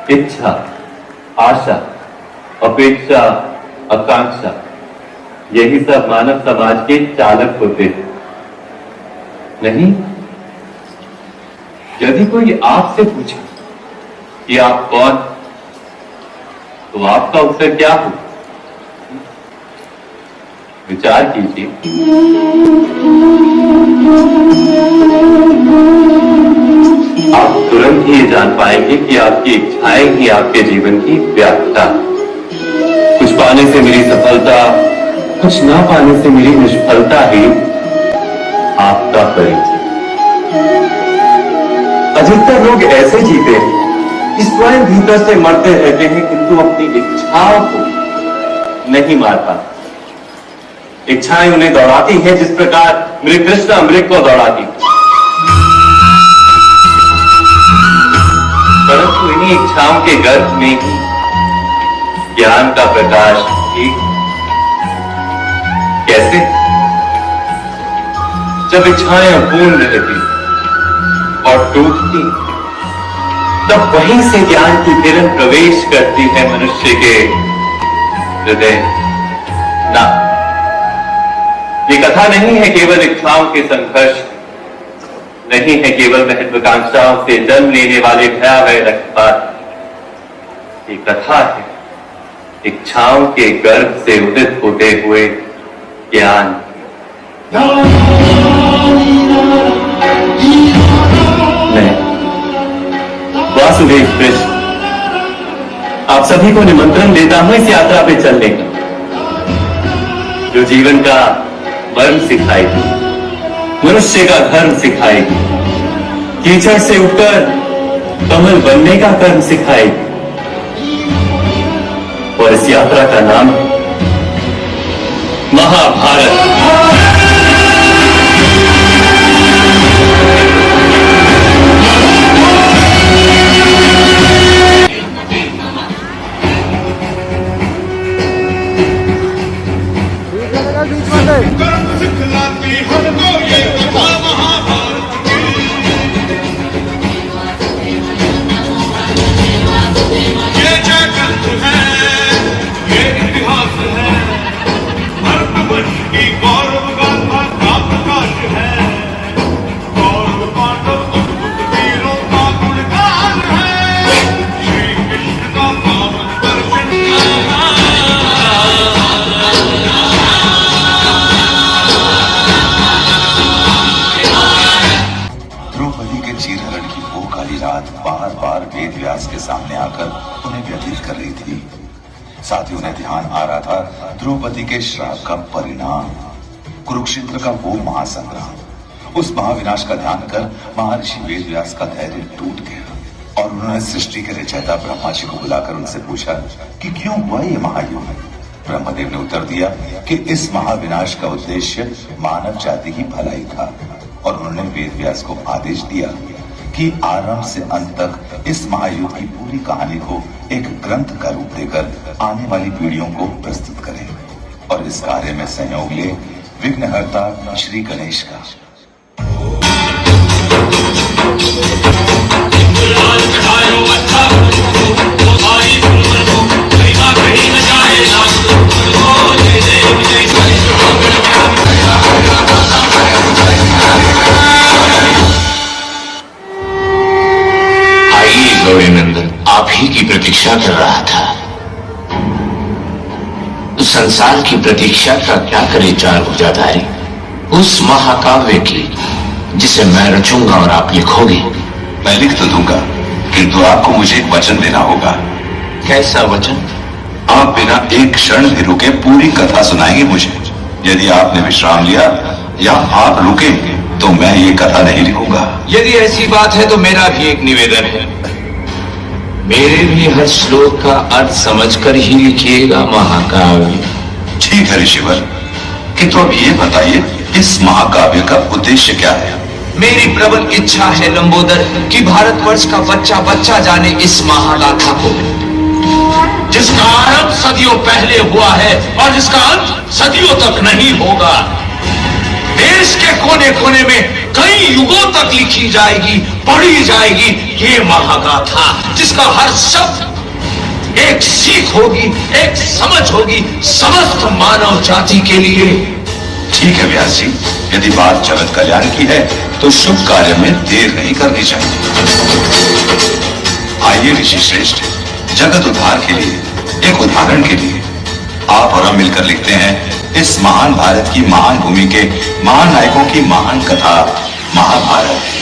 इच्छा, आशा, अपेक्षा, आकांक्षा, यही सब मानव समाज के चालक होते हैं। नहीं, यदि कोई आपसे पूछे कि आप कौन, तो आपका उत्तर क्या हो? विचार कीजिए। आप तुरंत ही ये जान पाएंगे कि आपकी इच्छाएं ही आपके जीवन की व्याख्या। कुछ पाने से मेरी सफलता, कुछ ना पाने से मेरी निष्फलता ही आपका परिचय। अधिकतर लोग ऐसे जीते हैं कि स्वयं भीतर से मरते रहते हैं, किंतु अपनी इच्छाओं को नहीं मार पाते। इच्छाएं उन्हें दौड़ाती हैं जिस प्रकार मृग कृष्णा मृग को दौड़ाती। परंतु इन्हीं इच्छाओं के गर्भ में ही ज्ञान का प्रकाश भी। कैसे? जब इच्छाएं अपूर्ण रहती और टूटती, तब वहीं से ज्ञान की किरण प्रवेश करती है मनुष्य के हृदय। ना, ये कथा नहीं है केवल इच्छाओं के संघर्ष, नहीं है केवल महत्वाकांक्षाओं से जन्म लेने वाले भयावह रक्तपात। ये कथा है इच्छाओं के गर्भ से उदित होते हुए ज्ञान। मैं वासुदेव कृष्ण आप सभी को निमंत्रण देता हूं इस यात्रा पे चलने का, जो जीवन का मर्म सिखाएगी, मनुष्य का धर्म सिखाएगी, कीचड़ से उठकर कमल बनने का कर्म सिखाएगी। और इस यात्रा का नाम है महाभारत। बार बार वेद व्यास के सामने आकर उन्हें व्यतीत कर रही थी। साथ ही उन्हें ध्यान आ रहा था द्रौपदी के श्राप का परिणाम, कुरुक्षेत्र का वो महासंग्राम। उस महाविनाश का ध्यान कर महर्षि वेद व्यास का धैर्य टूट गया और उन्होंने सृष्टि के रचयिता ब्रह्मा जी को बुलाकर उनसे पूछा कि क्यों हुआ ये महायुद्ध। ब्रह्मदेव ने उत्तर दिया कि इस महाविनाश का उद्देश्य मानव जाति की भलाई था और उन्होंने वेद व्यास को आदेश दिया कि आरंभ से अंत तक इस महायुद्ध की पूरी कहानी को एक ग्रंथ का रूप देकर आने वाली पीढ़ियों को प्रस्तुत करें। और इस कार्य में सहयोग ले विघ्नहर्ता श्री गणेश का। गौरीनंदन, आप ही की प्रतीक्षा कर रहा था। संसार की प्रतीक्षा का क्या करे चार भुजाधारी, उस महाकाव्य की जिसे मैं रचूंगा और आप लिखोगे। मैं लिख तो दूंगा, किंतु आपको मुझे एक वचन देना होगा। कैसा वचन? आप बिना एक क्षण भी रुके पूरी कथा सुनाएंगे मुझे। यदि आपने विश्राम लिया या आप रुके तो मैं ये कथा नहीं लिखूंगा। यदि ऐसी बात है तो मेरा भी एक निवेदन है, मेरे भी हर श्लोक का अर्थ समझकर ही लिखिएगा महाकाव्य। ठीक है ऋषिवर, किंतु अब ये बताइए इस महाकाव्य का उद्देश्य क्या है? मेरी प्रबल इच्छा है लंबोदर कि भारतवर्ष का बच्चा बच्चा जाने इस महागाथा को, जिसका आरंभ सदियों पहले हुआ है और जिसका अंत सदियों तक नहीं होगा। देश के कोने कोने में कई युगों तक लिखी जाएगी, पढ़ी जाएगी। ये महागाथा जिसका हर शब्द एक सीख होगी, एक समझ होगी समस्त मानव जाति के लिए। ठीक है व्यास जी, यदि बात जगत कल्याण की है तो शुभ कार्य में देर नहीं करनी चाहिए। आइए ऋषि श्रेष्ठ, जगत उद्धार के लिए, एक उदाहरण के लिए आप और हम मिलकर लिखते हैं इस महान भारत की महान भूमि के महान नायकों की महान कथा महाभारत।